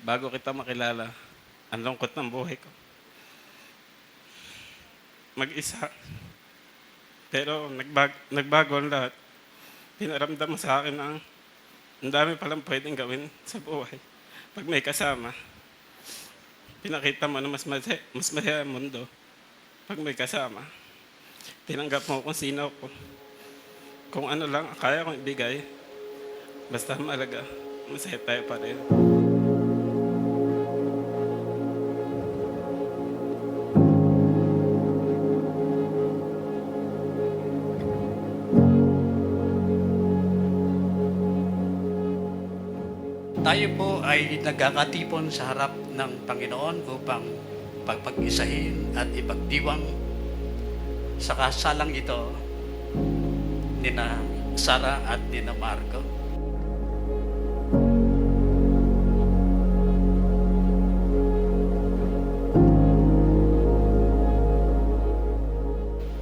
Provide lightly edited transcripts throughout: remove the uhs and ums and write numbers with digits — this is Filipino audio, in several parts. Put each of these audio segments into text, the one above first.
bago kita makilala, ang lungkot ng buhay ko. Mag-isa. Pero nagbago ang lahat. Pinaramdam mo sa akin na ang dami palang pwedeng gawin sa buhay. Pag may kasama, pinakita mo na mas masaya ang mundo. Pag may kasama, tinanggap mo kung sino ako. Kung ano lang kaya kong ibigay, basta malaga, masaya tayo pa rin. Tayo po ay nagkakatipon sa harap ng Panginoon upang pagpag-isahin at ipagdiwang sa kasalang ito nina Sara at nina Marco.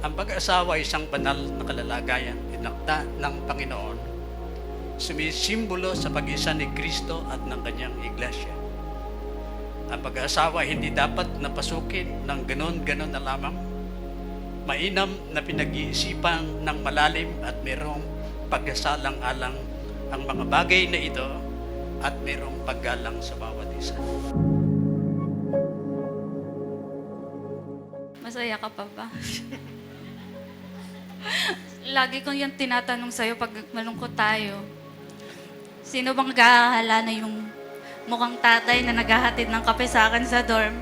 Ang pag-asawa ay isang banal na kalalagayan tinakda ng Panginoon, sumisimbolo sa pag-isa ni Kristo at ng kanyang iglesia. Ang pag-aasawa hindi dapat napasukin ng ganon-ganon na lamang. Mainam na pinag-iisipan ng malalim at mayroong pagkasalang-alang ang mga bagay na ito at mayroong paggalang sa bawat isa. Masaya ka pa ba? Lagi kong yung tinatanong sa'yo pag malungkot tayo. Sino bang naghahala na yung mukhang tatay na naghahatid ng kape sa akin sa dorm?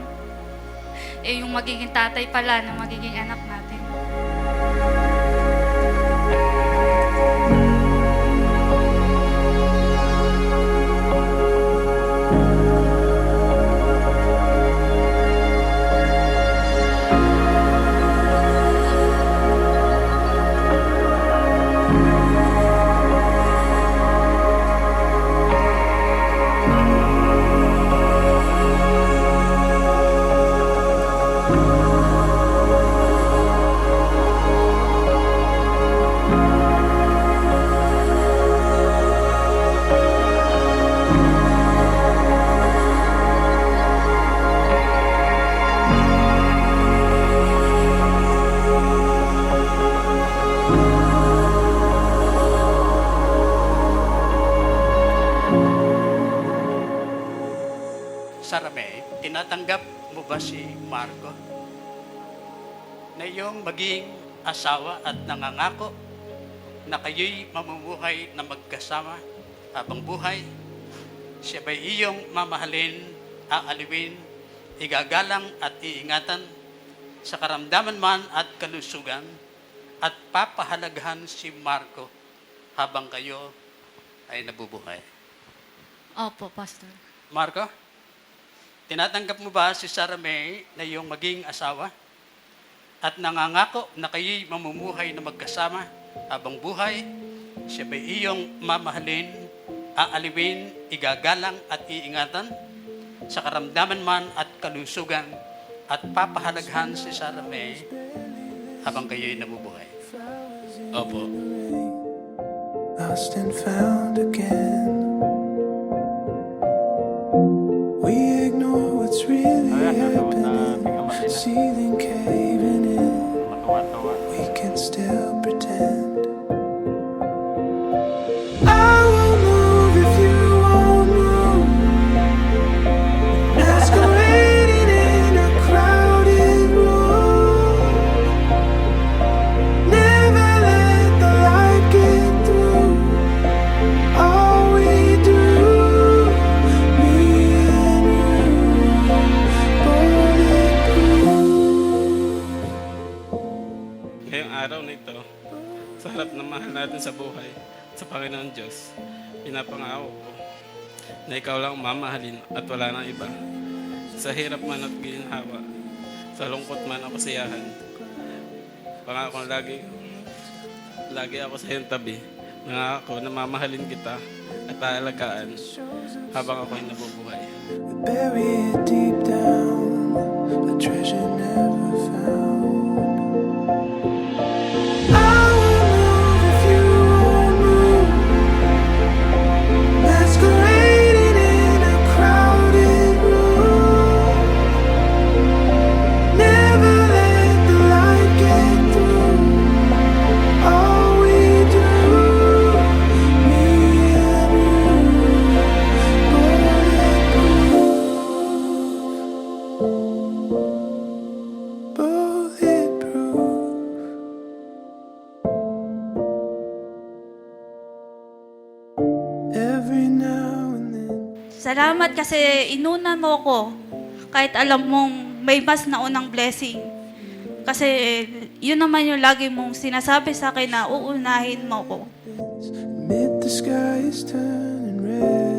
Eh, yung magiging tatay pala ng magiging anak natin. Sara May, tinatanggap mo ba si Marco na iyong maging asawa at nangangako na kayo'y mamumuhay na magkasama habang buhay? Siya ba'y iyong mamahalin, aaliwin, igagalang at iingatan sa karamdaman man at kalusugan at papahalagahan si Marco habang kayo ay nabubuhay? Opo, Pastor. Marco, tinatanggap mo ba si Sara May na iyong maging asawa at nangangako na kayo'y mamumuhay na magkasama habang buhay? Siya ba'y iyong mamahalin, aaliwin, igagalang at iingatan sa karamdaman man at kalusugan at papahalagahan si Sara May habang kayo'y nabubuhay? Opo. Lost and found again. We ignore what's really happening. Ceiling caving in. We can still pretend. I will move if you won't move. Masquerading in a crowded room. Never let the light get through. All we do, me and you, bulletproof. Ngayong araw na ito, sa harap ng mahal natin sa buhay, sa Panginoon Diyos, pinapangako ko na ikaw lang ang mamahalin at wala nang iba. Sa hirap man at ginhawa, sa lungkot man o kasiyahan, pangako lagi ako sa iyong tabi. Nangako na mamahalin kita at aalagaan habang ako'y nabubuhay. We bury it deep down, a treasure never found. I will move if you won't move. Masquerading in a crowded Salamat kasi inuna mo ko kahit alam mong may mas naunang blessing. Kasi yun naman yung lagi mong sinasabi sa akin na uunahin mo ko. Amid the sky is turning red.